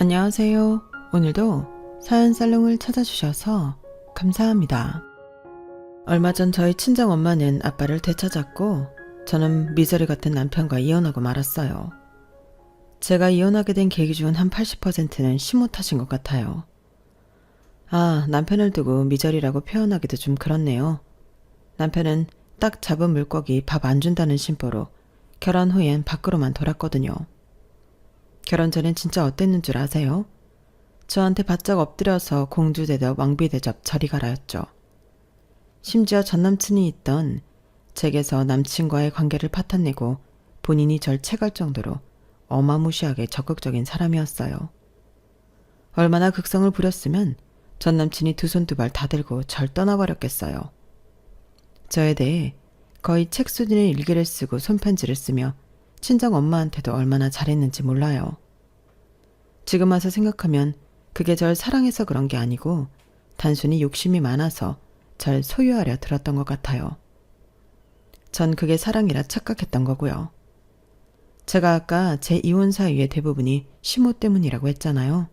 안녕하세요. 오늘도 사연 살롱을 찾아주셔서 감사합니다. 얼마 전 저희 친정엄마는 아빠를 되찾았고 저는 미저리 같은 남편과 이혼하고 말았어요. 제가 이혼하게 된 계기 중 한 80%는 시모 탓인 것 같아요. 남편을 두고 미저리라고 표현하기도 좀 그렇네요. 남편은 딱 잡은 물고기 밥 안 준다는 심보로 결혼 후엔 밖으로만 돌았거든요. 결혼 전엔 진짜 어땠는 줄 아세요? 저한테 바짝 엎드려서 공주 대접 왕비 대접 저리 가라였죠. 심지어 전남친이 있던 댁에서 남친과의 관계를 파탄내고 본인이 절 채갈 정도로 어마무시하게 적극적인 사람이었어요. 얼마나 극성을 부렸으면 전남친이 두 손 두 발 다 들고 절 떠나버렸겠어요. 저에 대해 거의 책 수준의 일기를 쓰고 손편지를 쓰며 친정 엄마한테도 얼마나 잘했는지 몰라요. 지금 와서 생각하면 그게 절 사랑해서 그런 게 아니고 단순히 욕심이 많아서 절 소유하려 들었던 것 같아요. 전 그게 사랑이라 착각했던 거고요. 제가 아까 제 이혼 사유의 대부분이 시모 때문이라고 했잖아요.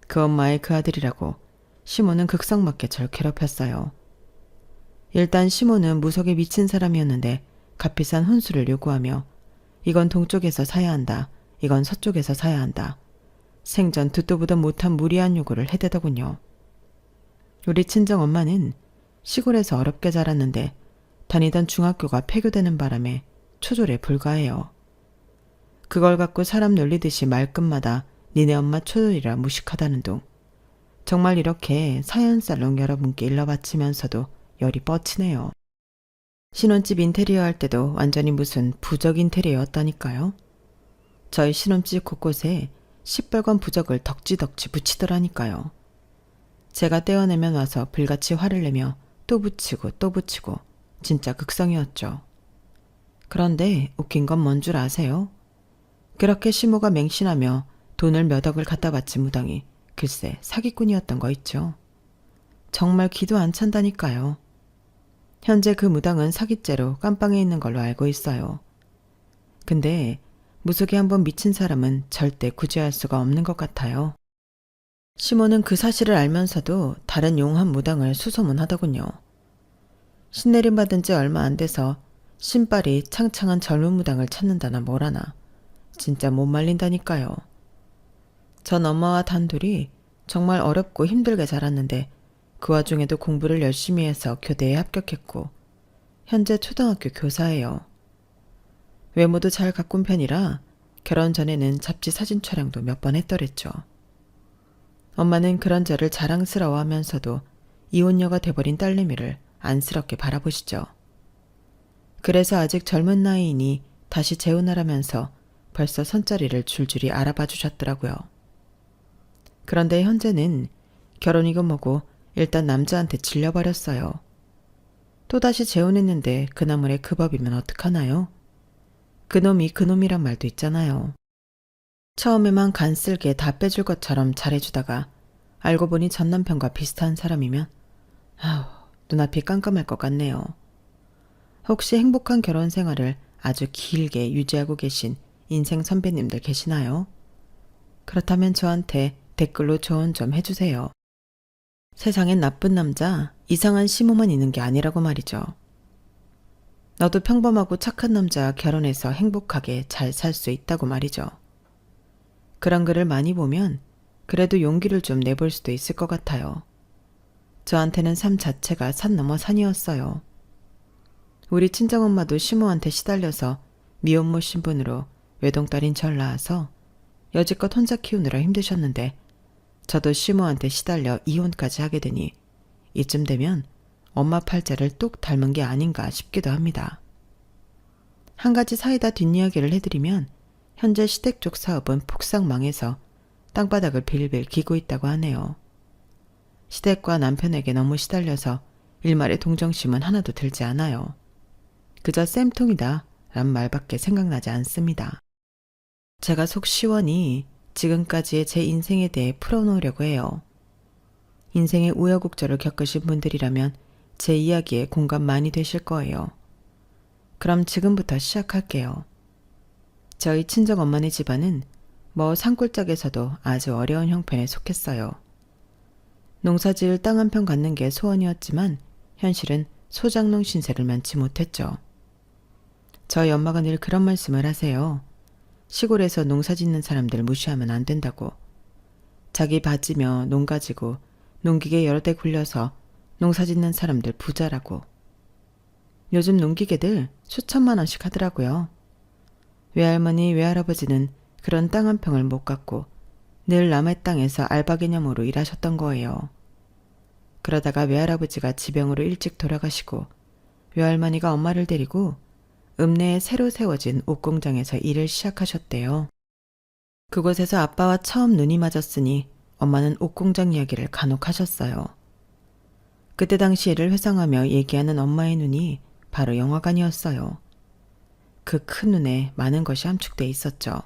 그 엄마의 그 아들이라고 시모는 극성맞게 절 괴롭혔어요. 일단 시모는 무속에 미친 사람이었는데 값비싼 혼수를 요구하며 이건 동쪽에서 사야 한다. 이건 서쪽에서 사야 한다. 생전 듣도 보도 못한 무리한 요구를 해대더군요. 우리 친정엄마는 시골에서 어렵게 자랐는데 다니던 중학교가 폐교되는 바람에 초졸에 불과해요. 그걸 갖고 사람 놀리듯이 말끝마다 니네 엄마 초졸이라 무식하다는 둥. 정말 이렇게 사연살롱 여러분께 일러바치면서도 열이 뻗치네요. 신혼집 인테리어 할 때도 완전히 무슨 부적 인테리어였다니까요. 저희 신혼집 곳곳에 시뻘건 부적을 덕지덕지 붙이더라니까요. 제가 떼어내면 와서 불같이 화를 내며 또 붙이고 또 붙이고 진짜 극성이었죠. 그런데 웃긴 건 뭔 줄 아세요? 그렇게 시모가 맹신하며 돈을 몇 억을 갖다 바친 무당이 글쎄 사기꾼이었던 거 있죠. 정말 기도 안 찬다니까요. 현재 그 무당은 사기죄로 깜빵에 있는 걸로 알고 있어요. 근데 무속에 한번 미친 사람은 절대 구제할 수가 없는 것 같아요. 시모는 그 사실을 알면서도 다른 용한 무당을 수소문하더군요. 신내림 받은 지 얼마 안 돼서 신발이 창창한 젊은 무당을 찾는다나 뭐라나 진짜 못 말린다니까요. 전 엄마와 단둘이 정말 어렵고 힘들게 자랐는데 그 와중에도 공부를 열심히 해서 교대에 합격했고 현재 초등학교 교사예요. 외모도 잘 가꾼 편이라 결혼 전에는 잡지 사진 촬영도 몇 번 했더랬죠. 엄마는 그런 저를 자랑스러워하면서도 이혼녀가 돼버린 딸내미를 안쓰럽게 바라보시죠. 그래서 아직 젊은 나이이니 다시 재혼하라면서 벌써 손자리를 줄줄이 알아봐 주셨더라고요. 그런데 현재는 결혼이고 뭐고 일단 남자한테 질려버렸어요. 또다시 재혼했는데 그 나물에 그 법이면 어떡하나요? 그놈이 그놈이란 말도 있잖아요. 처음에만 간쓸게 다 빼줄 것처럼 잘해주다가 알고 보니 전 남편과 비슷한 사람이면 눈앞이 깜깜할 것 같네요. 혹시 행복한 결혼 생활을 아주 길게 유지하고 계신 인생 선배님들 계시나요? 그렇다면 저한테 댓글로 조언 좀 해주세요. 세상엔 나쁜 남자, 이상한 시모만 있는 게 아니라고 말이죠. 너도 평범하고 착한 남자와 결혼해서 행복하게 잘 살 수 있다고 말이죠. 그런 글을 많이 보면 그래도 용기를 좀 내볼 수도 있을 것 같아요. 저한테는 삶 자체가 산 넘어 산이었어요. 우리 친정엄마도 시모한테 시달려서 미혼모 신분으로 외동딸인 절 낳아서 여지껏 혼자 키우느라 힘드셨는데 저도 시모한테 시달려 이혼까지 하게 되니 이쯤 되면 엄마 팔자를 똑 닮은 게 아닌가 싶기도 합니다. 한 가지 사이다 뒷이야기를 해드리면 현재 시댁 쪽 사업은 폭삭 망해서 땅바닥을 빌빌 기고 있다고 하네요. 시댁과 남편에게 너무 시달려서 일말의 동정심은 하나도 들지 않아요. 그저 쌤통이다 란 말밖에 생각나지 않습니다. 제가 속 시원히 지금까지의 제 인생에 대해 풀어놓으려고 해요. 인생의 우여곡절을 겪으신 분들이라면 제 이야기에 공감 많이 되실 거예요. 그럼 지금부터 시작할게요. 저희 친정엄마네 집안은 뭐 산골짜기에서도 아주 어려운 형편에 속했어요. 농사지을 땅 한 평 갖는 게 소원이었지만 현실은 소장농 신세를 면치 못했죠. 저희 엄마가 늘 그런 말씀을 하세요. 시골에서 농사 짓는 사람들 무시하면 안 된다고. 자기 밭이며 농 가지고 농기계 여러 대 굴려서 농사 짓는 사람들 부자라고. 요즘 농기계들 수천만 원씩 하더라고요. 외할머니, 외할아버지는 그런 땅 한 평을 못 갖고 늘 남의 땅에서 알바 개념으로 일하셨던 거예요. 그러다가 외할아버지가 지병으로 일찍 돌아가시고 외할머니가 엄마를 데리고 읍내에 새로 세워진 옷공장에서 일을 시작하셨대요. 그곳에서 아빠와 처음 눈이 맞았으니 엄마는 옷공장 이야기를 간혹 하셨어요. 그때 당시 일을 회상하며 얘기하는 엄마의 눈이 바로 영화관이었어요. 그 큰 눈에 많은 것이 함축돼 있었죠.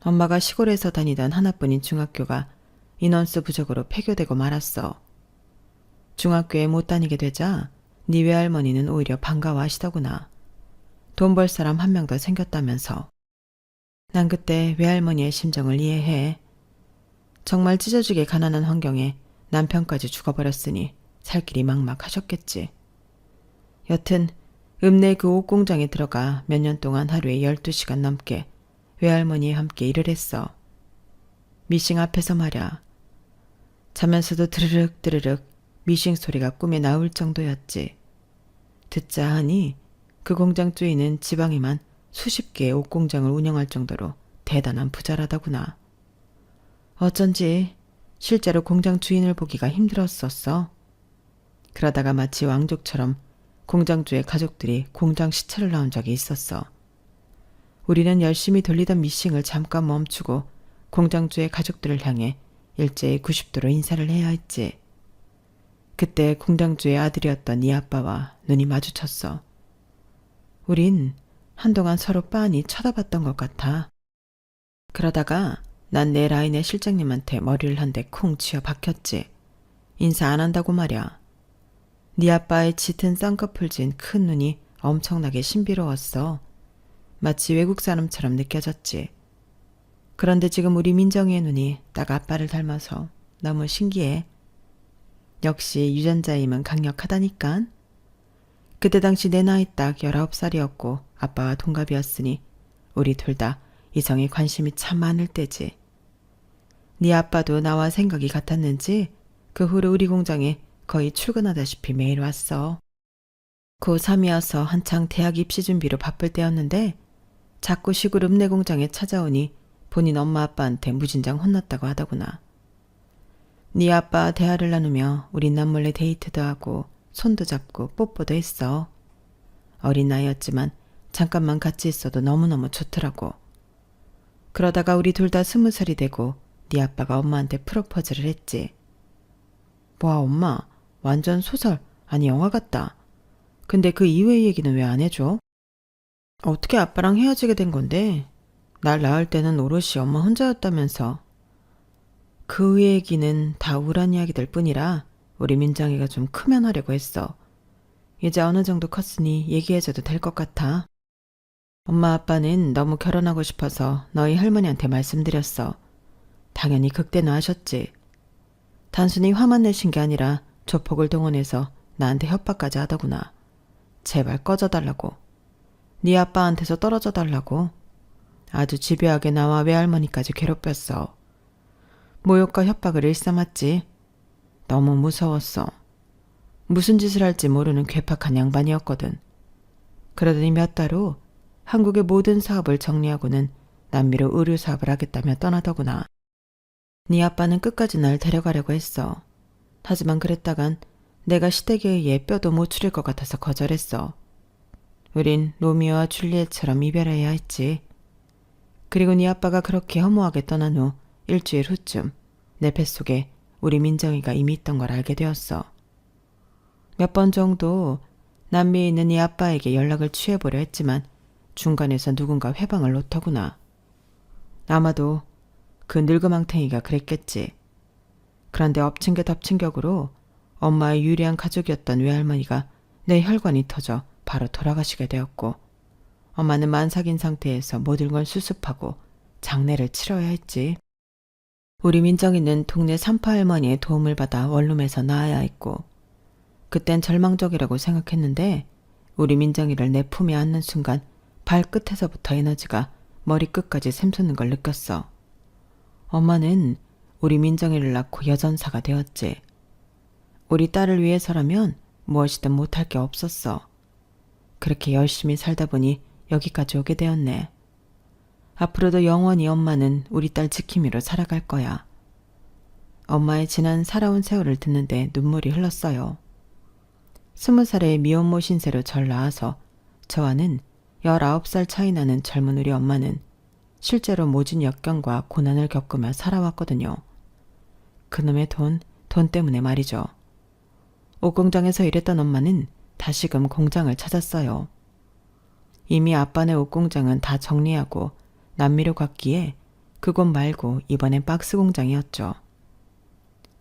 엄마가 시골에서 다니던 하나뿐인 중학교가 인원수 부족으로 폐교되고 말았어. 중학교에 못 다니게 되자 네 외할머니는 오히려 반가워하시더구나. 돈 벌 사람 한 명 더 생겼다면서. 난 그때 외할머니의 심정을 이해해. 정말 찢어지게 가난한 환경에 남편까지 죽어버렸으니 살 길이 막막하셨겠지. 여튼 읍내 그 옷공장에 들어가 몇 년 동안 하루에 12시간 넘게 외할머니와 함께 일을 했어. 미싱 앞에서 말야. 자면서도 드르륵 드르륵 미싱 소리가 꿈에 나올 정도였지. 듣자 하니 그 공장 주인은 지방에만 수십 개의 옷공장을 운영할 정도로 대단한 부자라더구나. 어쩐지 실제로 공장 주인을 보기가 힘들었었어. 그러다가 마치 왕족처럼 공장주의 가족들이 공장 시찰을 나온 적이 있었어. 우리는 열심히 돌리던 미싱을 잠깐 멈추고 공장주의 가족들을 향해 일제히 90도로 인사를 해야 했지. 그때 공장주의 아들이었던 네 아빠와 눈이 마주쳤어. 우린 한동안 서로 빤히 쳐다봤던 것 같아. 그러다가 난 내 라인의 실장님한테 머리를 한 대 콩 쥐어 박혔지. 인사 안 한다고 말야. 네 아빠의 짙은 쌍꺼풀 진 큰 눈이 엄청나게 신비로웠어. 마치 외국 사람처럼 느껴졌지. 그런데 지금 우리 민정이의 눈이 딱 아빠를 닮아서 너무 신기해. 역시 유전자임은 강력하다니깐. 그때 당시 내 나이 딱 19살이었고 아빠와 동갑이었으니 우리 둘 다 이성에 관심이 참 많을 때지. 네 아빠도 나와 생각이 같았는지 그 후로 우리 공장에 거의 출근하다시피 매일 왔어. 고3이어서 한창 대학 입시 준비로 바쁠 때였는데 자꾸 시골 읍내 공장에 찾아오니 본인 엄마 아빠한테 무진장 혼났다고 하더구나. 네 아빠 대화를 나누며 우린 남몰래 데이트도 하고 손도 잡고 뽀뽀도 했어. 어린 나이였지만 잠깐만 같이 있어도 너무너무 좋더라고. 그러다가 우리 둘 다 20살이 되고 네 아빠가 엄마한테 프로포즈를 했지. 와 엄마 완전 소설 아니 영화 같다. 근데 그 이후의 얘기는 왜 안 해줘? 어떻게 아빠랑 헤어지게 된 건데? 날 낳을 때는 오롯이 엄마 혼자였다면서. 그 얘기는 다 우울한 이야기들 뿐이라 우리 민정이가 좀 크면 하려고 했어. 이제 어느 정도 컸으니 얘기해줘도 될 것 같아. 엄마 아빠는 너무 결혼하고 싶어서 너희 할머니한테 말씀드렸어. 당연히 극대노하셨지. 단순히 화만 내신 게 아니라 조폭을 동원해서 나한테 협박까지 하더구나. 제발 꺼져달라고. 네 아빠한테서 떨어져 달라고. 아주 집요하게 나와 외할머니까지 괴롭혔어. 모욕과 협박을 일삼았지. 너무 무서웠어. 무슨 짓을 할지 모르는 괴팍한 양반이었거든. 그러더니 몇 달 후 한국의 모든 사업을 정리하고는 남미로 의류 사업을 하겠다며 떠나더구나. 네 아빠는 끝까지 날 데려가려고 했어. 하지만 그랬다간 내가 시댁에 의해 뼈도 못 추릴 것 같아서 거절했어. 우린 로미오와 줄리엣처럼 이별해야 했지. 그리고 네 아빠가 그렇게 허무하게 떠난 후 일주일 후쯤 내 뱃속에 우리 민정이가 이미 있던 걸 알게 되었어. 몇 번 정도 남미에 있는 네 아빠에게 연락을 취해보려 했지만 중간에서 누군가 회방을 놓더구나. 아마도 그 늙은망탱이가 그랬겠지. 그런데 엎친 게 덮친 격으로 엄마의 유리한 가족이었던 외할머니가 내 혈관이 터져 바로 돌아가시게 되었고 엄마는 만삭인 상태에서 모든 걸 수습하고 장례를 치러야 했지. 우리 민정이는 동네 산파 할머니의 도움을 받아 원룸에서 나아야 했고, 그땐 절망적이라고 생각했는데 우리 민정이를 내 품에 안는 순간 발끝에서부터 에너지가 머리끝까지 샘솟는 걸 느꼈어. 엄마는 우리 민정이를 낳고 여전사가 되었지. 우리 딸을 위해서라면 무엇이든 못할 게 없었어. 그렇게 열심히 살다 보니 여기까지 오게 되었네. 앞으로도 영원히 엄마는 우리 딸 지킴이로 살아갈 거야. 엄마의 지난 살아온 세월을 듣는데 눈물이 흘렀어요. 20살의 미혼모 신세로 절 낳아서 저와는 19살 차이 나는 젊은 우리 엄마는 실제로 모진 역경과 고난을 겪으며 살아왔거든요. 그놈의 돈 때문에 말이죠. 옷공장에서 일했던 엄마는 다시금 공장을 찾았어요. 이미 아빠네 옷공장은 다 정리하고 남미로 갔기에 그곳 말고 이번엔 박스 공장이었죠.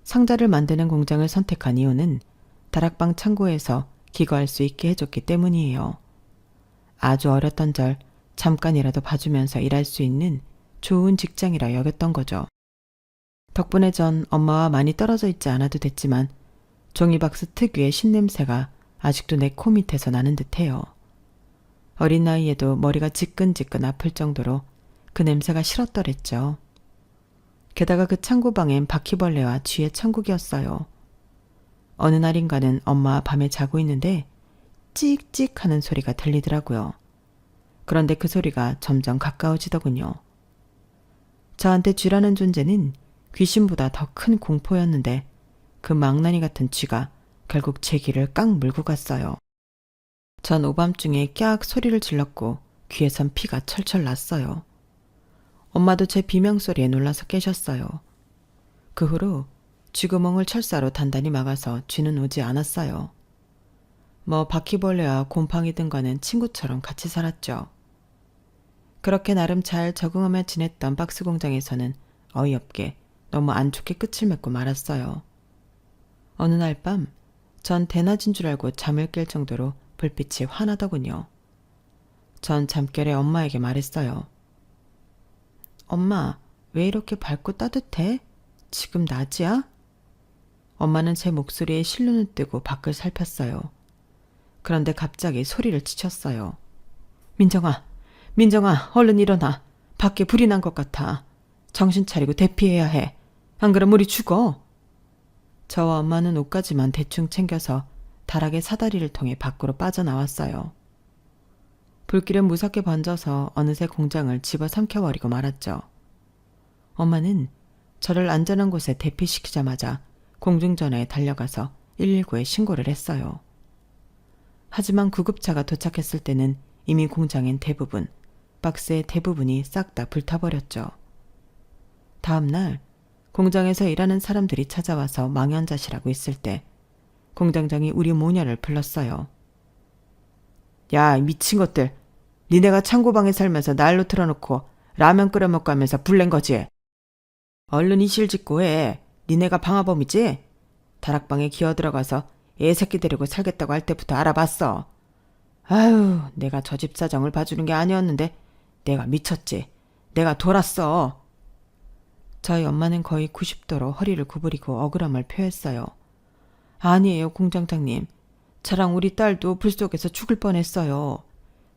상자를 만드는 공장을 선택한 이유는 다락방 창고에서 기거할 수 있게 해줬기 때문이에요. 아주 어렸던 절 잠깐이라도 봐주면서 일할 수 있는 좋은 직장이라 여겼던 거죠. 덕분에 전 엄마와 많이 떨어져 있지 않아도 됐지만 종이박스 특유의 신냄새가 아직도 내 코 밑에서 나는 듯해요. 어린 나이에도 머리가 지끈지끈 아플 정도로 그 냄새가 싫었더랬죠. 게다가 그 창고방엔 바퀴벌레와 쥐의 천국이었어요. 어느 날인가는 엄마와 밤에 자고 있는데 찍찍 하는 소리가 들리더라고요. 그런데 그 소리가 점점 가까워지더군요. 저한테 쥐라는 존재는 귀신보다 더 큰 공포였는데 그 망나니 같은 쥐가 결국 제 귀를 깡 물고 갔어요. 전 오밤중에 깍 소리를 질렀고 귀에선 피가 철철 났어요. 엄마도 제 비명소리에 놀라서 깨셨어요. 그 후로 쥐구멍을 철사로 단단히 막아서 쥐는 오지 않았어요. 뭐 바퀴벌레와 곰팡이 등과는 친구처럼 같이 살았죠. 그렇게 나름 잘 적응하며 지냈던 박스 공장에서는 어이없게 너무 안 좋게 끝을 맺고 말았어요. 어느 날 밤 전 대낮인 줄 알고 잠을 깰 정도로 불빛이 환하더군요. 전 잠결에 엄마에게 말했어요. 엄마, 왜 이렇게 밝고 따뜻해? 지금 낮이야? 엄마는 제 목소리에 실눈을 뜨고 밖을 살폈어요. 그런데 갑자기 소리를 치쳤어요. 민정아, 얼른 일어나. 밖에 불이 난 것 같아. 정신 차리고 대피해야 해. 안 그럼 우리 죽어. 저와 엄마는 옷까지만 대충 챙겨서 다락의 사다리를 통해 밖으로 빠져나왔어요. 불길은 무섭게 번져서 어느새 공장을 집어삼켜버리고 말았죠. 엄마는 저를 안전한 곳에 대피시키자마자 공중전화에 달려가서 119에 신고를 했어요. 하지만 구급차가 도착했을 때는 이미 공장엔 대부분, 박스의 대부분이 싹 다 불타버렸죠. 다음 날 공장에서 일하는 사람들이 찾아와서 망연자실하고 있을 때 공장장이 우리 모녀를 불렀어요. 야, 미친 것들. 니네가 창고방에 살면서 난로 틀어놓고 라면 끓여 먹고 하면서 불낸 거지? 얼른 이실 짓고 해. 니네가 방화범이지? 다락방에 기어들어가서 애 새끼 데리고 살겠다고 할 때부터 알아봤어. 아유, 내가 저 집 사정을 봐주는 게 아니었는데 내가 미쳤지. 내가 돌았어. 저희 엄마는 거의 90도로 허리를 구부리고 억울함을 표했어요. 아니에요, 공장장님. 저랑 우리 딸도 불 속에서 죽을 뻔했어요.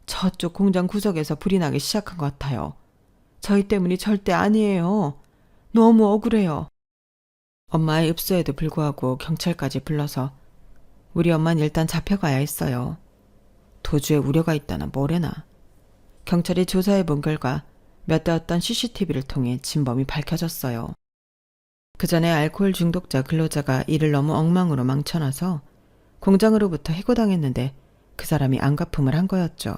저쪽 공장 구석에서 불이 나기 시작한 것 같아요. 저희 때문이 절대 아니에요. 너무 억울해요. 엄마의 읍소에도 불구하고 경찰까지 불러서 우리 엄마는 일단 잡혀가야 했어요. 도주에 우려가 있다나 뭐래나. 경찰이 조사해 본 결과 몇 대였던 CCTV를 통해 진범이 밝혀졌어요. 그 전에 알코올 중독자 근로자가 이를 너무 엉망으로 망쳐놔서 공장으로부터 해고당했는데 그 사람이 안갚음을 한 거였죠.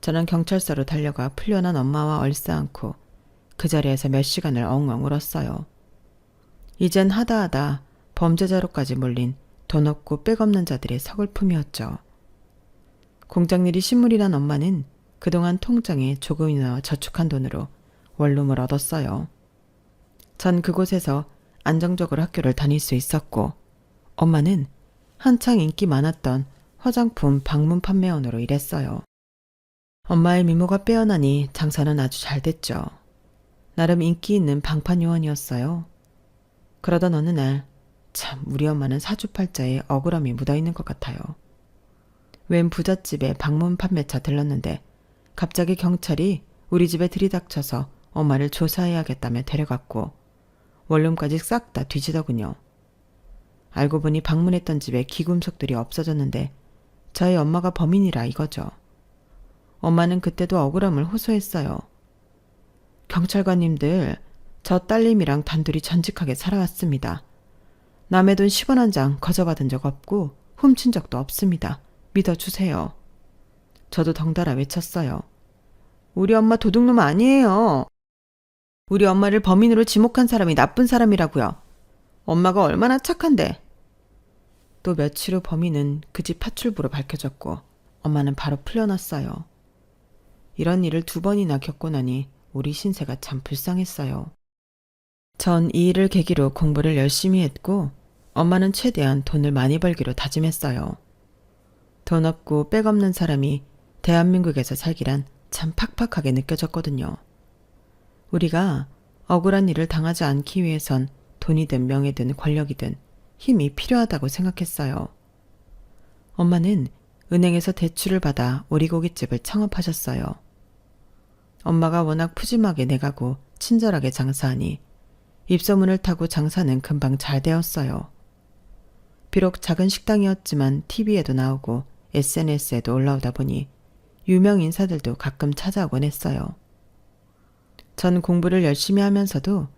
저는 경찰서로 달려가 풀려난 엄마와 얼싸안고 그 자리에서 몇 시간을 엉엉 울었어요. 이젠 하다하다 범죄자로까지 몰린 돈 없고 빽 없는 자들의 서글픔이었죠. 공장일이 신물이란 엄마는 그동안 통장에 조금이나마 저축한 돈으로 원룸을 얻었어요. 전 그곳에서 안정적으로 학교를 다닐 수 있었고 엄마는 한창 인기 많았던 화장품 방문 판매원으로 일했어요. 엄마의 미모가 빼어나니 장사는 아주 잘 됐죠. 나름 인기 있는 방판 요원이었어요. 그러던 어느 날, 참 우리 엄마는 사주팔자에 억울함이 묻어있는 것 같아요. 웬 부잣집에 방문 판매차 들렀는데 갑자기 경찰이 우리 집에 들이닥쳐서 엄마를 조사해야겠다며 데려갔고 원룸까지 싹 다 뒤지더군요. 알고 보니 방문했던 집에 기금속들이 없어졌는데 저희 엄마가 범인이라 이거죠. 엄마는 그때도 억울함을 호소했어요. 경찰관님들, 저 딸님이랑 단둘이 전직하게 살아왔습니다. 남의 돈 10원 한 장 거저받은 적 없고 훔친 적도 없습니다. 믿어주세요. 저도 덩달아 외쳤어요. 우리 엄마 도둑놈 아니에요. 우리 엄마를 범인으로 지목한 사람이 나쁜 사람이라고요. 엄마가 얼마나 착한데. 또 며칠 후 범인은 그 집 파출부로 밝혀졌고 엄마는 바로 풀려났어요. 이런 일을 2번이나 겪고 나니 우리 신세가 참 불쌍했어요. 전 이 일을 계기로 공부를 열심히 했고 엄마는 최대한 돈을 많이 벌기로 다짐했어요. 돈 없고 백 없는 사람이 대한민국에서 살기란 참 팍팍하게 느껴졌거든요. 우리가 억울한 일을 당하지 않기 위해선 돈이든 명예든 권력이든 힘이 필요하다고 생각했어요. 엄마는 은행에서 대출을 받아 오리고기집을 창업하셨어요. 엄마가 워낙 푸짐하게 내가고 친절하게 장사하니 입소문을 타고 장사는 금방 잘 되었어요. 비록 작은 식당이었지만 TV에도 나오고 SNS에도 올라오다 보니 유명 인사들도 가끔 찾아오곤 했어요. 전 공부를 열심히 하면서도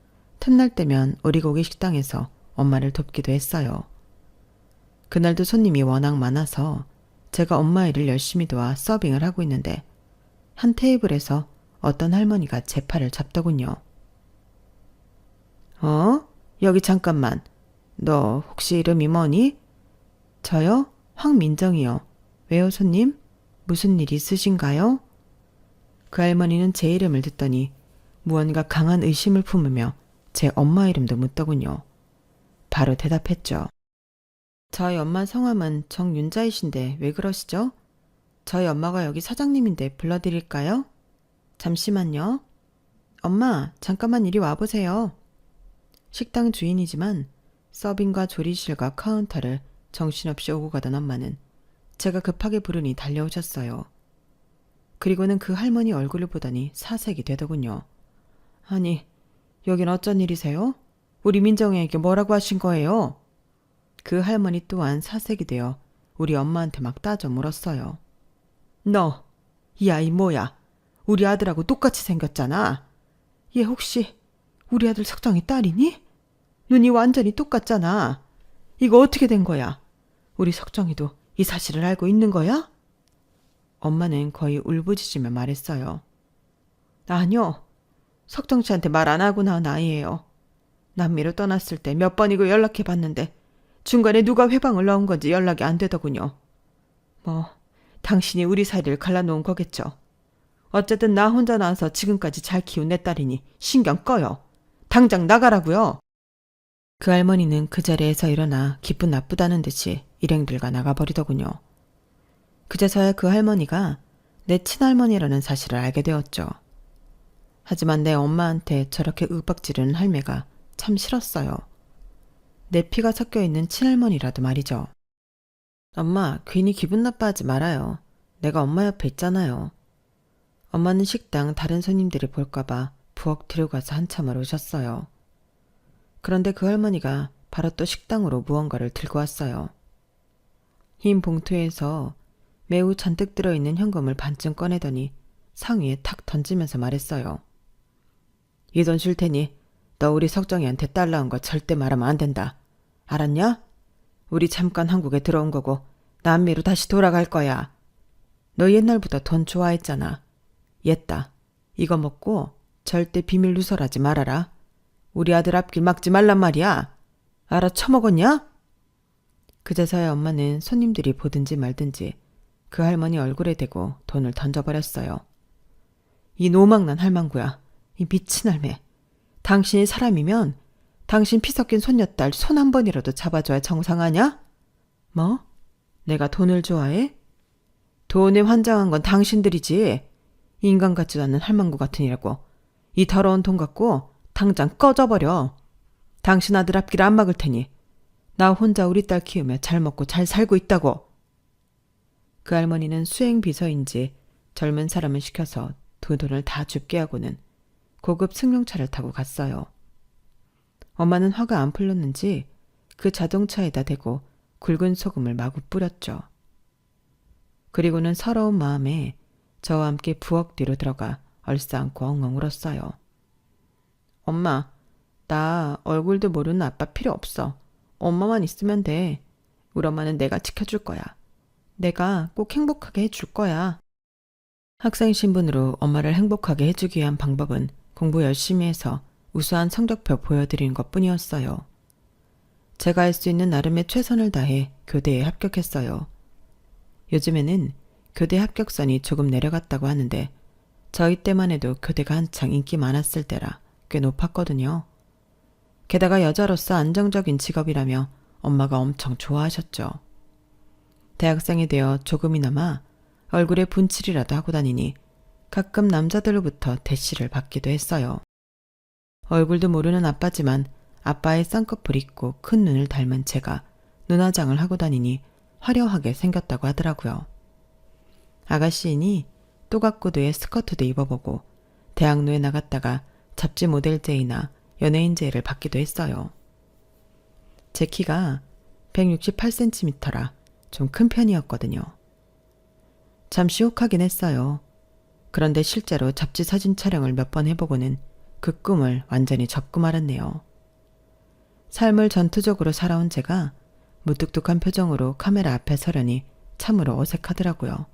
틈날 때면 오리고기 식당에서 엄마를 돕기도 했어요. 그날도 손님이 워낙 많아서 제가 엄마 일을 열심히 도와 서빙을 하고 있는데 한 테이블에서 어떤 할머니가 제 팔을 잡더군요. 여기 잠깐만. 너 혹시 이름이 뭐니? 저요? 황민정이요. 왜요, 손님? 무슨 일 있으신가요? 그 할머니는 제 이름을 듣더니 무언가 강한 의심을 품으며 제 엄마 이름도 묻더군요. 바로 대답했죠. 저희 엄마 성함은 정윤자이신데 왜 그러시죠? 저희 엄마가 여기 사장님인데 불러드릴까요? 잠시만요. 엄마, 잠깐만 이리 와보세요. 식당 주인이지만 서빙과 조리실과 카운터를 정신없이 오고 가던 엄마는 제가 급하게 부르니 달려오셨어요. 그리고는 그 할머니 얼굴을 보더니 사색이 되더군요. 아니, 여긴 어쩐 일이세요? 우리 민정이에게 뭐라고 하신 거예요? 그 할머니 또한 사색이 되어 우리 엄마한테 막 따져 물었어요. 너, 이 아이 뭐야? 우리 아들하고 똑같이 생겼잖아. 얘 혹시 우리 아들 석정이 딸이니? 눈이 완전히 똑같잖아. 이거 어떻게 된 거야? 우리 석정이도 이 사실을 알고 있는 거야? 엄마는 거의 울부짖으며 말했어요. 아니요. 석정 씨한테 말 안 하고 낳은 아이예요. 남미로 떠났을 때 몇 번이고 연락해봤는데 중간에 누가 회방을 넣은 건지 연락이 안 되더군요. 당신이 우리 사이를 갈라놓은 거겠죠. 어쨌든 나 혼자 나와서 지금까지 잘 키운 내 딸이니 신경 꺼요. 당장 나가라고요. 그 할머니는 그 자리에서 일어나 기분 나쁘다는 듯이 일행들과 나가버리더군요. 그제서야 그 할머니가 내 친할머니라는 사실을 알게 되었죠. 하지만 내 엄마한테 저렇게 윽박지르는 할매가 참 싫었어요. 내 피가 섞여있는 친할머니라도 말이죠. 엄마, 괜히 기분 나빠하지 말아요. 내가 엄마 옆에 있잖아요. 엄마는 식당 다른 손님들이 볼까봐 부엌 뒤로 가서 한참을 오셨어요. 그런데 그 할머니가 바로 또 식당으로 무언가를 들고 왔어요. 흰 봉투에서 매우 잔뜩 들어있는 현금을 반쯤 꺼내더니 상위에 탁 던지면서 말했어요. 이 돈 줄 테니 너 우리 석정이한테 딸 낳은 거 절대 말하면 안 된다. 알았냐? 우리 잠깐 한국에 들어온 거고 남미로 다시 돌아갈 거야. 너 옛날부터 돈 좋아했잖아. 옛다. 이거 먹고 절대 비밀 누설하지 말아라. 우리 아들 앞길 막지 말란 말이야. 알아 처먹었냐? 그제서야 엄마는 손님들이 보든지 말든지 그 할머니 얼굴에 대고 돈을 던져버렸어요. 이 노망난 할망구야. 이 미친 할매. 당신이 사람이면 당신 피 섞인 손녀딸 손 한 번이라도 잡아줘야 정상하냐? 뭐? 내가 돈을 좋아해? 돈에 환장한 건 당신들이지. 인간 같지도 않는 할망구 같으니라고. 이 더러운 돈 갖고 당장 꺼져버려. 당신 아들 앞길 안 막을 테니. 나 혼자 우리 딸 키우며 잘 먹고 잘 살고 있다고. 그 할머니는 수행비서인지 젊은 사람을 시켜서 두 돈을 다 줍게 하고는 고급 승용차를 타고 갔어요. 엄마는 화가 안 풀렸는지 그 자동차에다 대고 굵은 소금을 마구 뿌렸죠. 그리고는 서러운 마음에 저와 함께 부엌 뒤로 들어가 얼싸안고 엉엉 울었어요. 엄마, 나 얼굴도 모르는 아빠 필요 없어. 엄마만 있으면 돼. 우리 엄마는 내가 지켜줄 거야. 내가 꼭 행복하게 해줄 거야. 학생 신분으로 엄마를 행복하게 해주기 위한 방법은 공부 열심히 해서 우수한 성적표 보여드리는 것뿐이었어요. 제가 할 수 있는 나름의 최선을 다해 교대에 합격했어요. 요즘에는 교대 합격선이 조금 내려갔다고 하는데 저희 때만 해도 교대가 한창 인기 많았을 때라 꽤 높았거든요. 게다가 여자로서 안정적인 직업이라며 엄마가 엄청 좋아하셨죠. 대학생이 되어 조금이나마 얼굴에 분칠이라도 하고 다니니 가끔 남자들로부터 대시를 받기도 했어요. 얼굴도 모르는 아빠지만 아빠의 쌍꺼풀 있고 큰 눈을 닮은 제가 눈화장을 하고 다니니 화려하게 생겼다고 하더라고요. 아가씨이니 또각구두에 스커트도 입어보고 대학로에 나갔다가 잡지 모델 제의나 연예인 제의를 받기도 했어요. 제 키가 168cm라 좀 큰 편이었거든요. 잠시 혹하긴 했어요. 그런데 실제로 잡지 사진 촬영을 몇 번 해보고는 그 꿈을 완전히 접고 말았네요. 삶을 전투적으로 살아온 제가 무뚝뚝한 표정으로 카메라 앞에 서려니 참으로 어색하더라고요.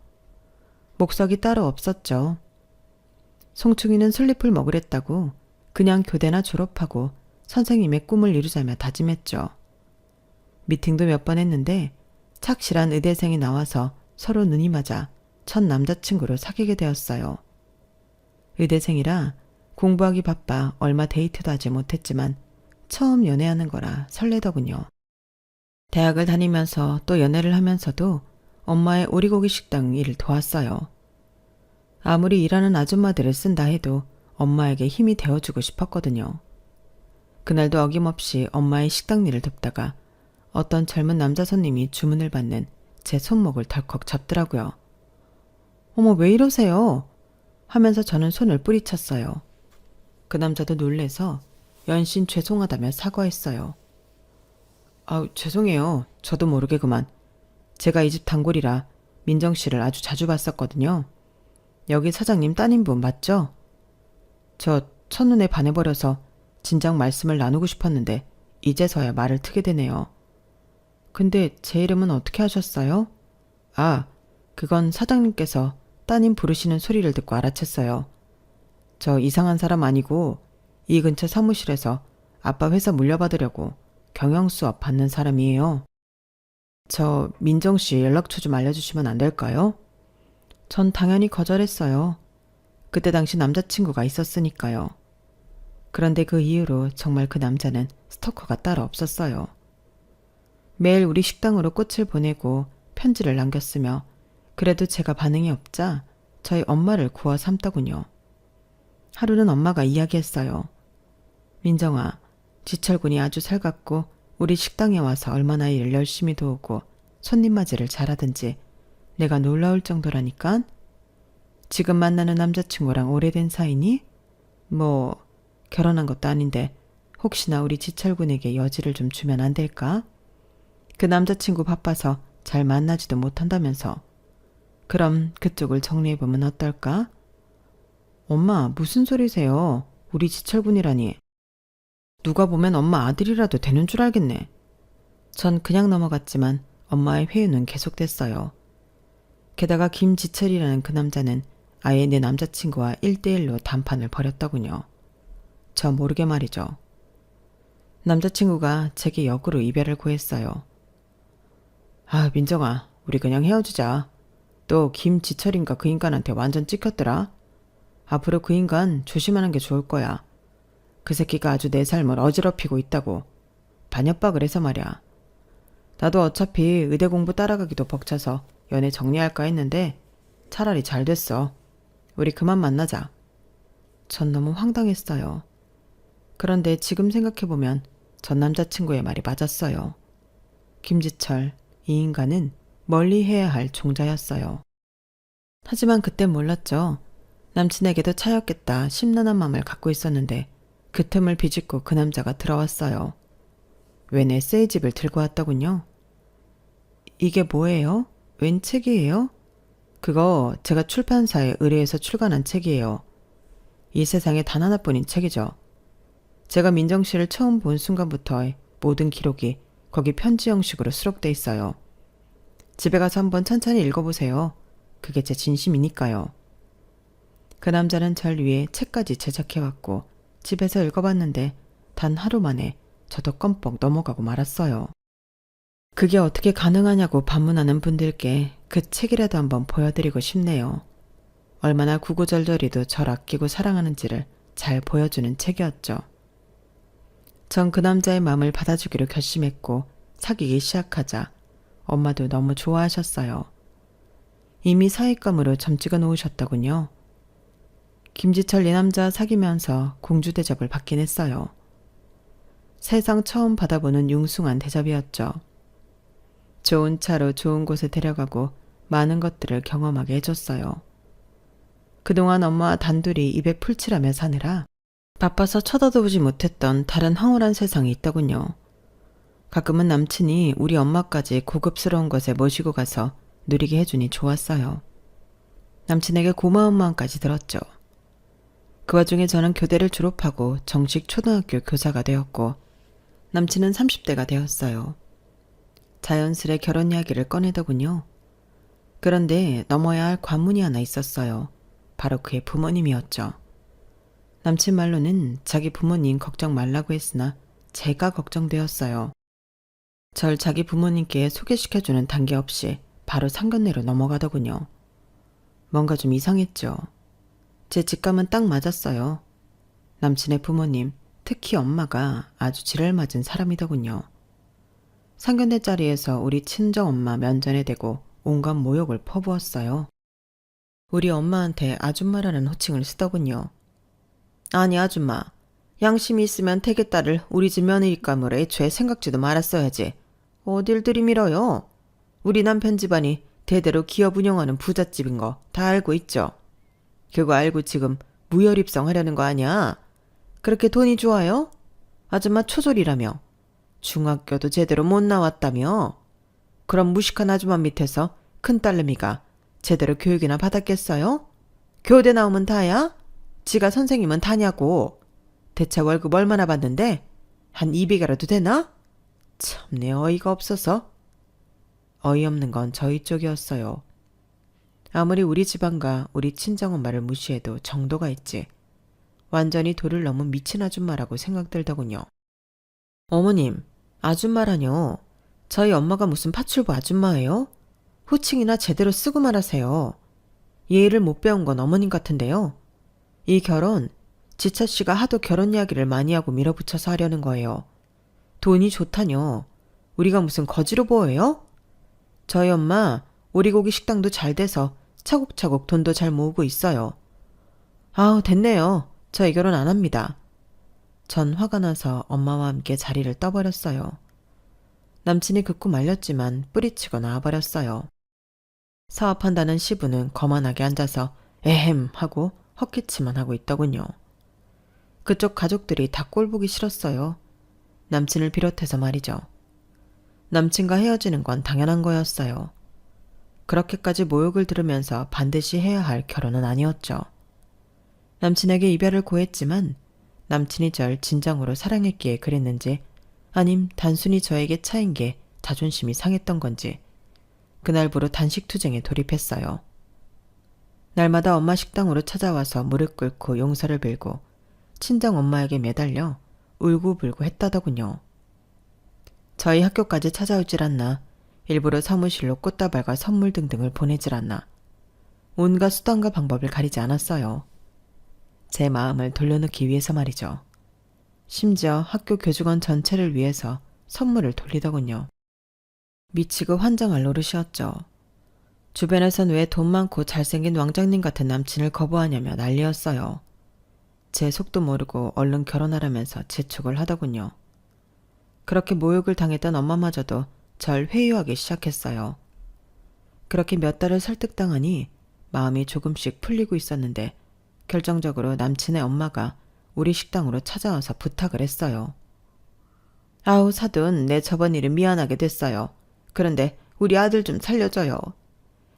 목석이 따로 없었죠. 송충이는 솔잎을 먹으랬다고 그냥 교대나 졸업하고 선생님의 꿈을 이루자며 다짐했죠. 미팅도 몇 번 했는데 착실한 의대생이 나와서 서로 눈이 맞아 첫 남자친구로 사귀게 되었어요. 의대생이라 공부하기 바빠 얼마 데이트도 하지 못했지만 처음 연애하는 거라 설레더군요. 대학을 다니면서 또 연애를 하면서도 엄마의 오리고기 식당 일을 도왔어요. 아무리 일하는 아줌마들을 쓴다 해도 엄마에게 힘이 되어주고 싶었거든요. 그날도 어김없이 엄마의 식당 일을 돕다가 어떤 젊은 남자 손님이 주문을 받는 제 손목을 덜컥 잡더라고요. 어머, 왜 이러세요? 하면서 저는 손을 뿌리쳤어요. 그 남자도 놀래서 연신 죄송하다며 사과했어요. 죄송해요. 저도 모르게 그만. 제가 이 집 단골이라 민정 씨를 아주 자주 봤었거든요. 여기 사장님 따님분 맞죠? 저 첫눈에 반해버려서 진작 말씀을 나누고 싶었는데 이제서야 말을 트게 되네요. 근데 제 이름은 어떻게 하셨어요? 그건 사장님께서 따님 부르시는 소리를 듣고 알아챘어요. 저 이상한 사람 아니고 이 근처 사무실에서 아빠 회사 물려받으려고 경영수업 받는 사람이에요. 저 민정 씨 연락처 좀 알려주시면 안 될까요? 전 당연히 거절했어요. 그때 당시 남자친구가 있었으니까요. 그런데 그 이후로 정말 그 남자는 스토커가 따로 없었어요. 매일 우리 식당으로 꽃을 보내고 편지를 남겼으며 그래도 제가 반응이 없자 저희 엄마를 구워 삼더군요. 하루는 엄마가 이야기했어요. 민정아, 지철군이 아주 살갑고 우리 식당에 와서 얼마나 일을 열심히 도우고 손님 맞이를 잘하든지 내가 놀라울 정도라니깐? 지금 만나는 남자친구랑 오래된 사이니? 뭐 결혼한 것도 아닌데 혹시나 우리 지철군에게 여지를 좀 주면 안 될까? 그 남자친구 바빠서 잘 만나지도 못한다면서. 그럼 그쪽을 정리해보면 어떨까? 엄마, 무슨 소리세요? 우리 지철군이라니. 누가 보면 엄마 아들이라도 되는 줄 알겠네. 전 그냥 넘어갔지만 엄마의 회유는 계속됐어요. 게다가 김지철이라는 그 남자는 아예 내 남자친구와 1대1로 단판을 벌였더군요. 저 모르게 말이죠. 남자친구가 제게 역으로 이별을 구했어요. 민정아, 우리 그냥 헤어지자. 또 김지철인가 그 인간한테 완전 찍혔더라. 앞으로 그 인간 조심하는 게 좋을 거야. 그 새끼가 아주 내 삶을 어지럽히고 있다고. 반협박을 해서 말이야. 나도 어차피 의대 공부 따라가기도 벅차서 연애 정리할까 했는데 차라리 잘 됐어. 우리 그만 만나자. 전 너무 황당했어요. 그런데 지금 생각해보면 전 남자친구의 말이 맞았어요. 김지철, 이 인간은 멀리해야 할 종자였어요. 하지만 그땐 몰랐죠. 남친에게도 차였겠다 심란한 마음을 갖고 있었는데 그 틈을 비집고 그 남자가 들어왔어요. 웬 에세이집을 들고 왔더군요. 이게 뭐예요? 웬 책이에요? 그거 제가 출판사에 의뢰해서 출간한 책이에요. 이 세상에 단 하나뿐인 책이죠. 제가 민정씨를 처음 본 순간부터의 모든 기록이 거기 편지 형식으로 수록돼 있어요. 집에 가서 한번 천천히 읽어보세요. 그게 제 진심이니까요. 그 남자는 절 위해 책까지 제작해왔고 집에서 읽어봤는데 단 하루 만에 저도 껌뻑 넘어가고 말았어요. 그게 어떻게 가능하냐고 반문하는 분들께 그 책이라도 한번 보여드리고 싶네요. 얼마나 구구절절히도 절 아끼고 사랑하는지를 잘 보여주는 책이었죠. 전 그 남자의 마음을 받아주기로 결심했고 사귀기 시작하자 엄마도 너무 좋아하셨어요. 이미 사윗감으로 점 찍어 놓으셨더군요. 김지철 이 남자 사귀면서 공주 대접을 받긴 했어요. 세상 처음 받아보는 융숭한 대접이었죠. 좋은 차로 좋은 곳에 데려가고 많은 것들을 경험하게 해줬어요. 그동안 엄마와 단둘이 입에 풀칠하며 사느라 바빠서 쳐다보지 못했던 다른 황홀한 세상이 있더군요. 가끔은 남친이 우리 엄마까지 고급스러운 곳에 모시고 가서 누리게 해주니 좋았어요. 남친에게 고마운 마음까지 들었죠. 그 와중에 저는 교대를 졸업하고 정식 초등학교 교사가 되었고 남친은 30대가 되었어요. 자연스레 결혼 이야기를 꺼내더군요. 그런데 넘어야 할 관문이 하나 있었어요. 바로 그의 부모님이었죠. 남친 말로는 자기 부모님 걱정 말라고 했으나 제가 걱정되었어요. 절 자기 부모님께 소개시켜주는 단계 없이 바로 상견례로 넘어가더군요. 뭔가 좀 이상했죠. 제 직감은 딱 맞았어요. 남친의 부모님, 특히 엄마가 아주 지랄맞은 사람이더군요. 상견례 자리에서 우리 친정엄마 면전에 대고 온갖 모욕을 퍼부었어요. 우리 엄마한테 아줌마라는 호칭을 쓰더군요. 아니 아줌마, 양심이 있으면 태계 딸을 우리 집 며느리감으로 애초에 생각지도 말았어야지. 어딜 들이밀어요. 우리 남편 집안이 대대로 기업 운영하는 부잣집인 거 다 알고 있죠. 그거 알고 지금 무혈입성 하려는 거 아니야? 그렇게 돈이 좋아요? 아줌마 초졸이라며. 중학교도 제대로 못 나왔다며. 그럼 무식한 아줌마 밑에서 큰딸내미가 제대로 교육이나 받았겠어요? 교대 나오면 다야? 지가 선생님은 다냐고. 대체 월급 얼마나 받는데? 한 200이라도 되나? 참내 어이가 없어서. 어이없는 건 저희 쪽이었어요. 아무리 우리 집안과 우리 친정엄마를 무시해도 정도가 있지. 완전히 도를 넘은 미친 아줌마라고 생각들더군요. 어머님, 아줌마라뇨. 저희 엄마가 무슨 파출부 아줌마예요? 호칭이나 제대로 쓰고 말하세요. 예의를 못 배운 건 어머님 같은데요. 이 결혼, 지철씨가 하도 결혼 이야기를 많이 하고 밀어붙여서 하려는 거예요. 돈이 좋다뇨. 우리가 무슨 거지로 보여요? 저희 엄마 오리고기 식당도 잘 돼서 차곡차곡 돈도 잘 모으고 있어요. 아우 됐네요. 저 이 결혼 안 합니다. 전 화가 나서 엄마와 함께 자리를 떠버렸어요. 남친이 극구 말렸지만 뿌리치고 나와버렸어요. 사업한다는 시부는 거만하게 앉아서 에헴 하고 헛기침만 하고 있더군요. 그쪽 가족들이 다 꼴보기 싫었어요. 남친을 비롯해서 말이죠. 남친과 헤어지는 건 당연한 거였어요. 그렇게까지 모욕을 들으면서 반드시 해야 할 결혼은 아니었죠. 남친에게 이별을 고했지만 남친이 절 진정으로 사랑했기에 그랬는지 아님 단순히 저에게 차인 게 자존심이 상했던 건지 그날부로 단식투쟁에 돌입했어요. 날마다 엄마 식당으로 찾아와서 무릎 꿇고 용서를 빌고 친정엄마에게 매달려 울고불고 했다더군요. 저희 학교까지 찾아오질 않나 일부러 사무실로 꽃다발과 선물 등등을 보내질 않나 온갖 수단과 방법을 가리지 않았어요. 제 마음을 돌려놓기 위해서 말이죠. 심지어 학교 교직원 전체를 위해서 선물을 돌리더군요. 미치고 환장할 노릇이었죠. 주변에선 왜 돈 많고 잘생긴 왕장님 같은 남친을 거부하냐며 난리였어요. 제 속도 모르고 얼른 결혼하라면서 재촉을 하더군요. 그렇게 모욕을 당했던 엄마마저도 절 회유하기 시작했어요. 그렇게 몇 달을 설득당하니 마음이 조금씩 풀리고 있었는데 결정적으로 남친의 엄마가 우리 식당으로 찾아와서 부탁을 했어요. 아우 사돈, 내 저번 일은 미안하게 됐어요. 그런데 우리 아들 좀 살려줘요.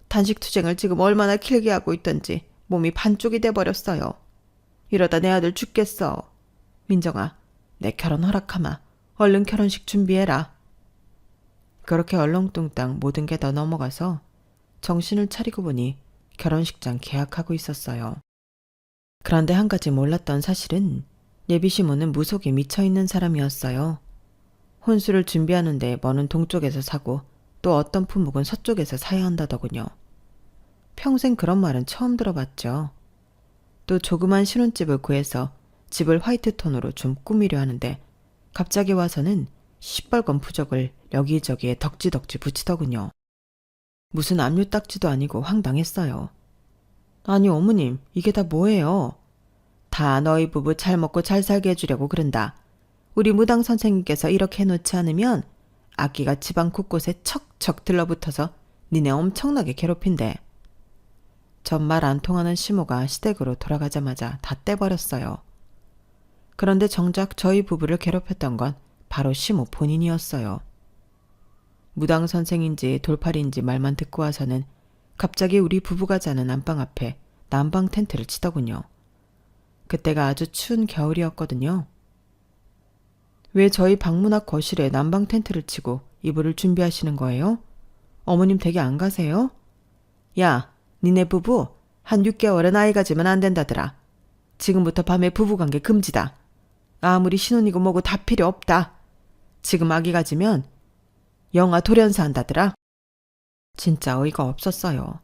단식 투쟁을 지금 얼마나 길게 하고 있던지 몸이 반쪽이 돼버렸어요. 이러다 내 아들 죽겠어. 민정아, 내 결혼 허락하마. 얼른 결혼식 준비해라. 그렇게 얼렁뚱땅 모든 게 다 넘어가서 정신을 차리고 보니 결혼식장 계약하고 있었어요. 그런데 한 가지 몰랐던 사실은 예비시모는 무속에 미쳐있는 사람이었어요. 혼수를 준비하는데 뭐는 동쪽에서 사고 또 어떤 품목은 서쪽에서 사야 한다더군요. 평생 그런 말은 처음 들어봤죠. 또 조그만 신혼집을 구해서 집을 화이트톤으로 좀 꾸미려 하는데 갑자기 와서는 시뻘건 부적을 여기저기에 덕지덕지 붙이더군요. 무슨 압류딱지도 아니고 황당했어요. 아니 어머님, 이게 다 뭐예요? 다 너희 부부 잘 먹고 잘 살게 해주려고 그런다. 우리 무당 선생님께서 이렇게 해놓지 않으면 악기가 집안 곳곳에 척척 들러붙어서 니네 엄청나게 괴롭힌대. 전 말 안 통하는 시모가 시댁으로 돌아가자마자 다 떼버렸어요. 그런데 정작 저희 부부를 괴롭혔던 건 바로 시모 본인이었어요. 무당 선생인지 돌팔이인지 말만 듣고 와서는 갑자기 우리 부부가 자는 안방 앞에 난방 텐트를 치더군요. 그때가 아주 추운 겨울이었거든요. 왜 저희 방문 앞 거실에 난방 텐트를 치고 이불을 준비하시는 거예요? 어머님 댁에 안 가세요? 야, 니네 부부 한 6개월은 아이 가지면 안 된다더라. 지금부터 밤에 부부관계 금지다. 아무리 신혼이고 뭐고 다 필요 없다. 지금 아기 가지면 영아 돌연사 한다더라. 진짜 어이가 없었어요.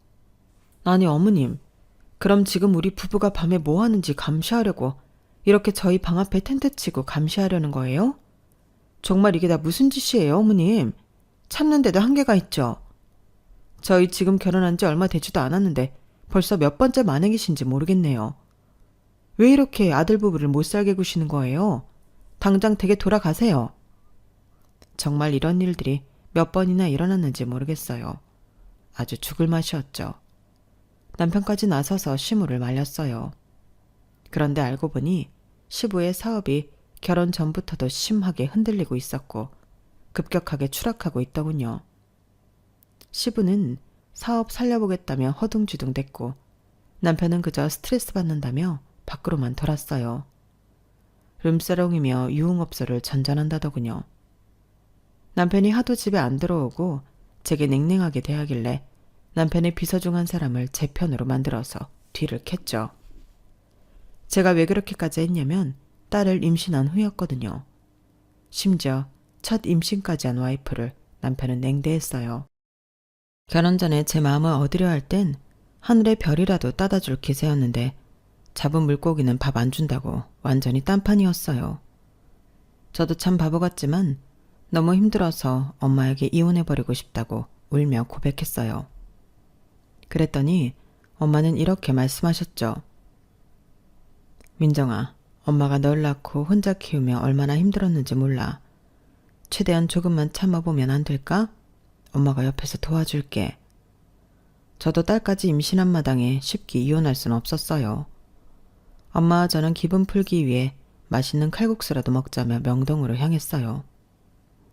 아니 어머님, 그럼 지금 우리 부부가 밤에 뭐 하는지 감시하려고 이렇게 저희 방 앞에 텐트 치고 감시하려는 거예요? 정말 이게 다 무슨 짓이에요 어머님? 참는데도 한계가 있죠. 저희 지금 결혼한 지 얼마 되지도 않았는데 벌써 몇 번째 만행이신지 모르겠네요. 왜 이렇게 아들 부부를 못 살게 구시는 거예요? 당장 댁에 돌아가세요. 정말 이런 일들이 몇 번이나 일어났는지 모르겠어요. 아주 죽을 맛이었죠. 남편까지 나서서 시부를 말렸어요. 그런데 알고 보니 시부의 사업이 결혼 전부터도 심하게 흔들리고 있었고 급격하게 추락하고 있더군요. 시부는 사업 살려보겠다며 허둥지둥 댔고 남편은 그저 스트레스 받는다며 밖으로만 돌았어요. 룸사롱이며 유흥업소를 전전한다더군요. 남편이 하도 집에 안 들어오고 제게 냉랭하게 대하길래 남편의 비서 중 한 사람을 제 편으로 만들어서 뒤를 캤죠. 제가 왜 그렇게까지 했냐면 딸을 임신한 후였거든요. 심지어 첫 임신까지 한 와이프를 남편은 냉대했어요. 결혼 전에 제 마음을 얻으려 할 땐 하늘의 별이라도 따다 줄 기세였는데 잡은 물고기는 밥 안 준다고 완전히 딴판이었어요. 저도 참 바보 같지만 너무 힘들어서 엄마에게 이혼해버리고 싶다고 울며 고백했어요. 그랬더니 엄마는 이렇게 말씀하셨죠. 민정아, 엄마가 널 낳고 혼자 키우며 얼마나 힘들었는지 몰라. 최대한 조금만 참아보면 안 될까? 엄마가 옆에서 도와줄게. 저도 딸까지 임신한 마당에 쉽게 이혼할 순 없었어요. 엄마와 저는 기분 풀기 위해 맛있는 칼국수라도 먹자며 명동으로 향했어요.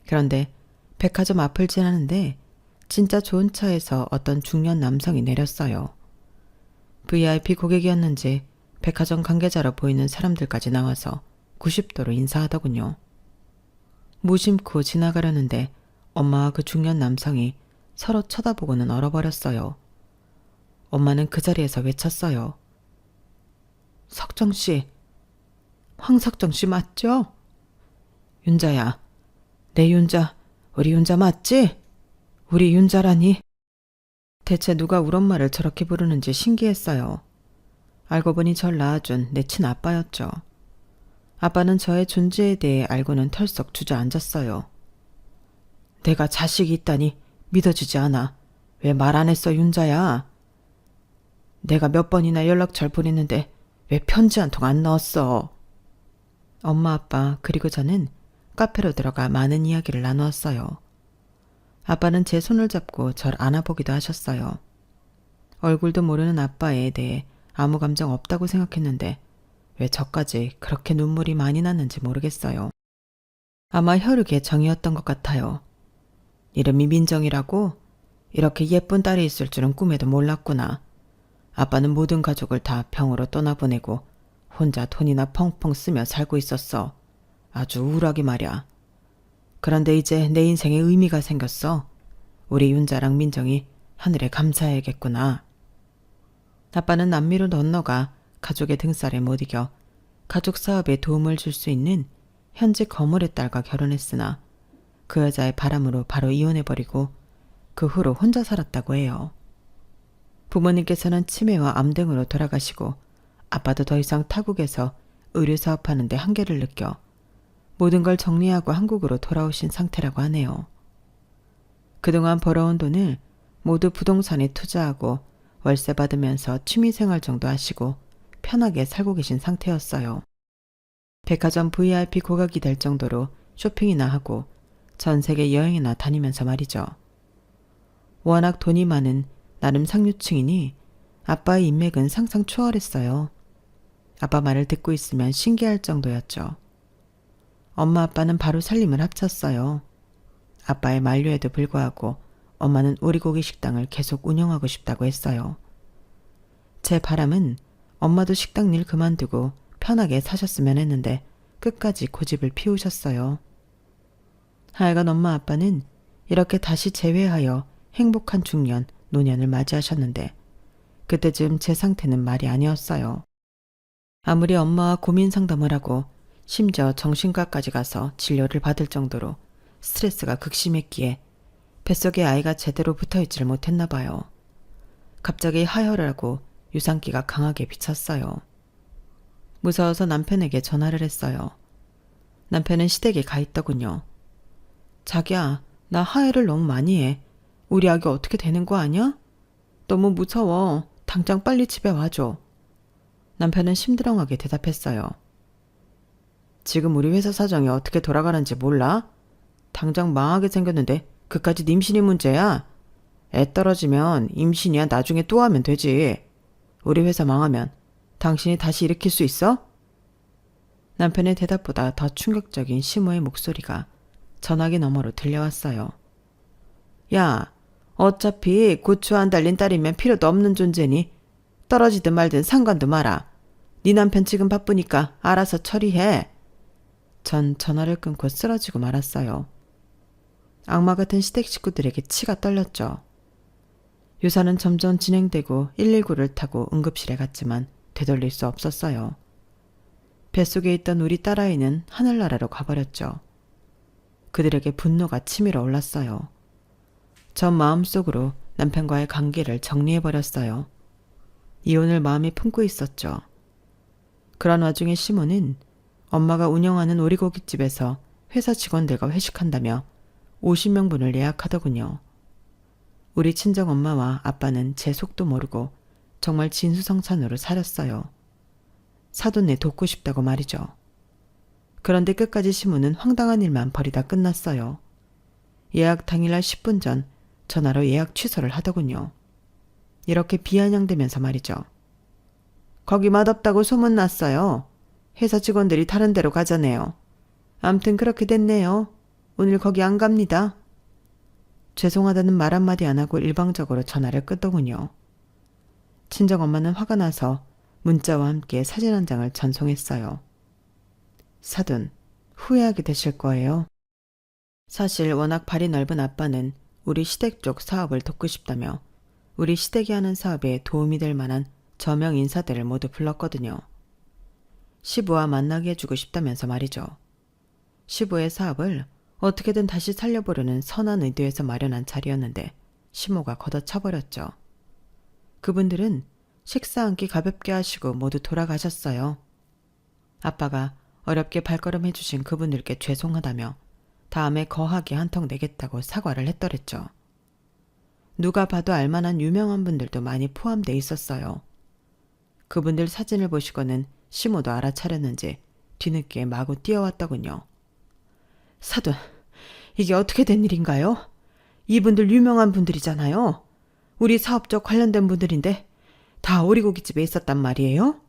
그런데 백화점 앞을 지나는데 진짜 좋은 차에서 어떤 중년 남성이 내렸어요. VIP 고객이었는지 백화점 관계자로 보이는 사람들까지 나와서 90도로 인사하더군요. 무심코 지나가려는데 엄마와 그 중년 남성이 서로 쳐다보고는 얼어버렸어요. 엄마는 그 자리에서 외쳤어요. 석정씨, 황석정씨 맞죠? 윤자야, 내 윤자, 우리 윤자 맞지? 우리 윤자라니. 대체 누가 우리 엄마를 저렇게 부르는지 신기했어요. 알고 보니 절 낳아준 내 친아빠였죠. 아빠는 저의 존재에 대해 알고는 털썩 주저앉았어요. 내가 자식이 있다니 믿어지지 않아. 왜 말 안 했어, 윤자야? 내가 몇 번이나 연락처를 보냈는데 왜 편지 한 통 안 넣었어? 엄마, 아빠 그리고 저는 카페로 들어가 많은 이야기를 나누었어요. 아빠는 제 손을 잡고 절 안아보기도 하셨어요. 얼굴도 모르는 아빠에 대해 아무 감정 없다고 생각했는데 왜 저까지 그렇게 눈물이 많이 났는지 모르겠어요. 아마 혈육의 정이었던 것 같아요. 이름이 민정이라고? 이렇게 예쁜 딸이 있을 줄은 꿈에도 몰랐구나. 아빠는 모든 가족을 다 병으로 떠나보내고 혼자 돈이나 펑펑 쓰며 살고 있었어. 아주 우울하게 말이야. 그런데 이제 내 인생에 의미가 생겼어. 우리 윤자랑 민정이 하늘에 감사해야겠구나. 아빠는 남미로 건너가 가족의 등살에 못 이겨 가족 사업에 도움을 줄 수 있는 현직 거물의 딸과 결혼했으나 그 여자의 바람으로 바로 이혼해버리고 그 후로 혼자 살았다고 해요. 부모님께서는 치매와 암 등으로 돌아가시고 아빠도 더 이상 타국에서 의류 사업하는데 한계를 느껴 모든 걸 정리하고 한국으로 돌아오신 상태라고 하네요. 그동안 벌어온 돈을 모두 부동산에 투자하고 월세 받으면서 취미생활 정도 하시고 편하게 살고 계신 상태였어요. 백화점 VIP 고객이 될 정도로 쇼핑이나 하고 전 세계 여행이나 다니면서 말이죠. 워낙 돈이 많은 나름 상류층이니 아빠의 인맥은 상상 초월했어요. 아빠 말을 듣고 있으면 신기할 정도였죠. 엄마 아빠는 바로 살림을 합쳤어요. 아빠의 만류에도 불구하고 엄마는 오리고기 식당을 계속 운영하고 싶다고 했어요. 제 바람은 엄마도 식당 일 그만두고 편하게 사셨으면 했는데 끝까지 고집을 피우셨어요. 하여간 엄마 아빠는 이렇게 다시 재회하여 행복한 중년, 노년을 맞이하셨는데 그때쯤 제 상태는 말이 아니었어요. 아무리 엄마와 고민 상담을 하고 심지어 정신과까지 가서 진료를 받을 정도로 스트레스가 극심했기에 뱃속에 아이가 제대로 붙어있지를 못했나 봐요. 갑자기 하혈을 하고 유산기가 강하게 비쳤어요. 무서워서 남편에게 전화를 했어요. 남편은 시댁에 가 있더군요. 자기야, 나 하혈을 너무 많이 해. 우리 아기 어떻게 되는 거 아니야? 너무 무서워. 당장 빨리 집에 와줘. 남편은 심드렁하게 대답했어요. 지금 우리 회사 사정이 어떻게 돌아가는지 몰라? 당장 망하게 생겼는데 그까지 임신이 문제야? 애 떨어지면 임신이야 나중에 또 하면 되지. 우리 회사 망하면 당신이 다시 일으킬 수 있어? 남편의 대답보다 더 충격적인 시모의 목소리가 전화기 너머로 들려왔어요. 야, 어차피 고추 안 달린 딸이면 필요도 없는 존재니 떨어지든 말든 상관도 마라. 네 남편 지금 바쁘니까 알아서 처리해. 전 전화를 끊고 쓰러지고 말았어요. 악마 같은 시댁 식구들에게 치가 떨렸죠. 유산은 점점 진행되고 119를 타고 응급실에 갔지만 되돌릴 수 없었어요. 뱃속에 있던 우리 딸아이는 하늘나라로 가버렸죠. 그들에게 분노가 치밀어 올랐어요. 전 마음속으로 남편과의 관계를 정리해버렸어요. 이혼을 마음에 품고 있었죠. 그런 와중에 시모는 엄마가 운영하는 오리고기집에서 회사 직원들과 회식한다며 50명분을 예약하더군요. 우리 친정엄마와 아빠는 제 속도 모르고 정말 진수성찬으로 살았어요. 사돈네 돕고 싶다고 말이죠. 그런데 끝까지 시모는 황당한 일만 벌이다 끝났어요. 예약 당일날 10분 전 전화로 예약 취소를 하더군요. 이렇게 비아냥대면서 말이죠. 거기 맛없다고 소문났어요. 회사 직원들이 다른 데로 가자네요. 암튼 그렇게 됐네요. 오늘 거기 안 갑니다. 죄송하다는 말 한마디 안 하고 일방적으로 전화를 끄더군요. 친정엄마는 화가 나서 문자와 함께 사진 한 장을 전송했어요. 사돈, 후회하게 되실 거예요. 사실 워낙 발이 넓은 아빠는 우리 시댁 쪽 사업을 돕고 싶다며 우리 시댁이 하는 사업에 도움이 될 만한 저명 인사들을 모두 불렀거든요. 시부와 만나게 해주고 싶다면서 말이죠. 시부의 사업을 어떻게든 다시 살려보려는 선한 의도에서 마련한 자리였는데 시모가 걷어차버렸죠. 그분들은 식사 한 끼 가볍게 하시고 모두 돌아가셨어요. 아빠가 어렵게 발걸음 해주신 그분들께 죄송하다며 다음에 거하게 한 턱 내겠다고 사과를 했더랬죠. 누가 봐도 알만한 유명한 분들도 많이 포함돼 있었어요. 그분들 사진을 보시고는 시모도 알아차렸는지 뒤늦게 마구 뛰어왔더군요. 사돈, 이게 어떻게 된 일인가요? 이분들 유명한 분들이잖아요. 우리 사업적 관련된 분들인데 다 오리고기집에 있었단 말이에요?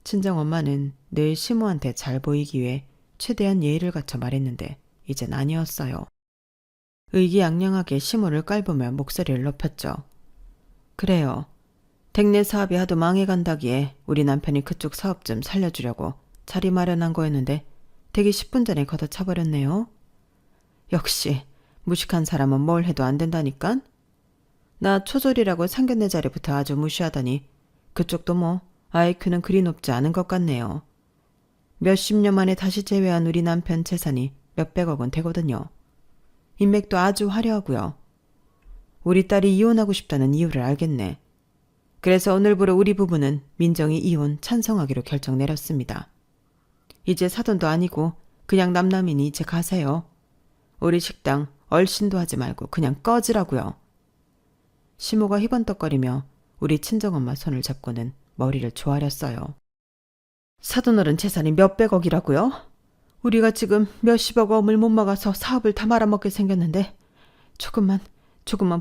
친정엄마는 늘 시모한테 잘 보이기 위해 최대한 예의를 갖춰 말했는데 이젠 아니었어요. 의기양양하게 시모를 깔보며 목소리를 높였죠. 그래요. 댁내 사업이 하도 망해간다기에 우리 남편이 그쪽 사업 좀 살려주려고 자리 마련한 거였는데 되기 10분 전에 걷어차버렸네요. 역시 무식한 사람은 뭘 해도 안 된다니깐? 나 초졸이라고 상견례 자리부터 아주 무시하더니 그쪽도 뭐 IQ는 그리 높지 않은 것 같네요. 몇십 년 만에 다시 재회한 우리 남편 재산이 몇백억은 되거든요. 인맥도 아주 화려하고요. 우리 딸이 이혼하고 싶다는 이유를 알겠네. 그래서 오늘부로 우리 부부는 민정이 이혼 찬성하기로 결정 내렸습니다. 이제 사돈도 아니고 그냥 남남이니 이제 가세요. 우리 식당 얼씬도 하지 말고 그냥 꺼지라고요. 시모가 희번떡거리며 우리 친정엄마 손을 잡고는 머리를 조아렸어요. 사돈어른 재산이 몇백억이라고요? 우리가 지금 몇십억 원을 못 막아서 사업을 다 말아먹게 생겼는데 조금만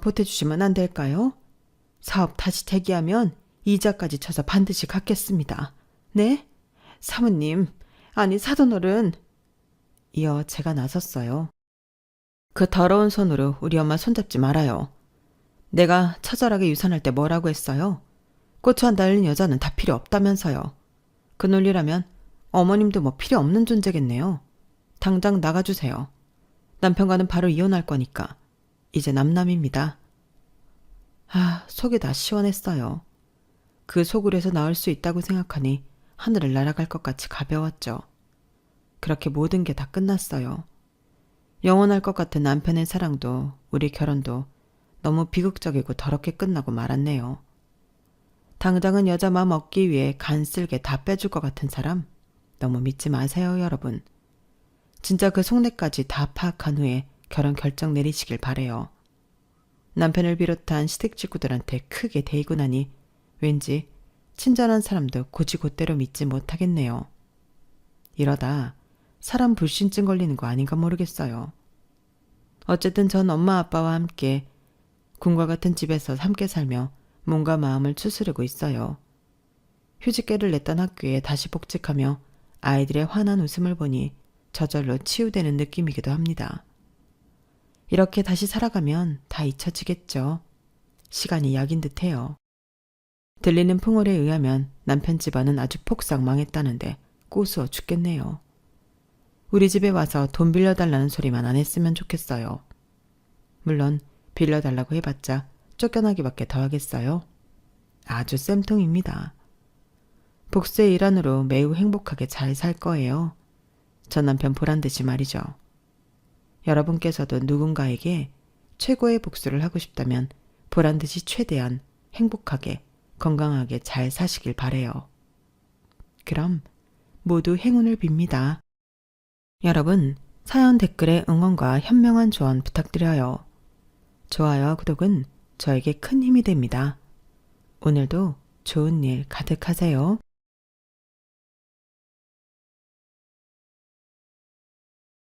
보태주시면 안 될까요? 사업 다시 재기하면 이자까지 쳐서 반드시 갚겠습니다. 네? 사모님, 아니 사돈어른. 이어 제가 나섰어요. 그 더러운 손으로 우리 엄마 손잡지 말아요. 내가 처절하게 유산할 때 뭐라고 했어요? 고추 한 달린 여자는 다 필요 없다면서요. 그 논리라면 어머님도 뭐 필요 없는 존재겠네요. 당장 나가주세요. 남편과는 바로 이혼할 거니까. 이제 남남입니다. 속이 다 시원했어요. 그 소굴에서 나올 수 있다고 생각하니 하늘을 날아갈 것 같이 가벼웠죠. 그렇게 모든 게 다 끝났어요. 영원할 것 같은 남편의 사랑도 우리 결혼도 너무 비극적이고 더럽게 끝나고 말았네요. 당장은 여자 마음 얻기 위해 간쓸게 다 빼줄 것 같은 사람 너무 믿지 마세요, 여러분. 진짜 그 속내까지 다 파악한 후에 결혼 결정 내리시길 바래요. 남편을 비롯한 시댁 식구들한테 크게 대이고 나니 왠지 친절한 사람도 곧이곧대로 믿지 못하겠네요. 이러다 사람 불신증 걸리는 거 아닌가 모르겠어요. 어쨌든 전 엄마 아빠와 함께 군과 같은 집에서 함께 살며 몸과 마음을 추스르고 있어요. 휴직계를 냈던 학교에 다시 복직하며 아이들의 환한 웃음을 보니 저절로 치유되는 느낌이기도 합니다. 이렇게 다시 살아가면 다 잊혀지겠죠. 시간이 약인 듯해요. 들리는 풍월에 의하면 남편 집안은 아주 폭삭 망했다는데 꼬수어 죽겠네요. 우리 집에 와서 돈 빌려달라는 소리만 안 했으면 좋겠어요. 물론 빌려달라고 해봤자 쫓겨나기밖에 더 하겠어요. 아주 쌤통입니다. 복수의 일환으로 매우 행복하게 잘 살 거예요. 전 남편 보란듯이 말이죠. 여러분께서도 누군가에게 최고의 복수를 하고 싶다면 보란듯이 최대한 행복하게 건강하게 잘 사시길 바래요. 그럼 모두 행운을 빕니다. 여러분, 사연 댓글에 응원과 현명한 조언 부탁드려요. 좋아요와 구독은 저에게 큰 힘이 됩니다. 오늘도 좋은 일 가득하세요.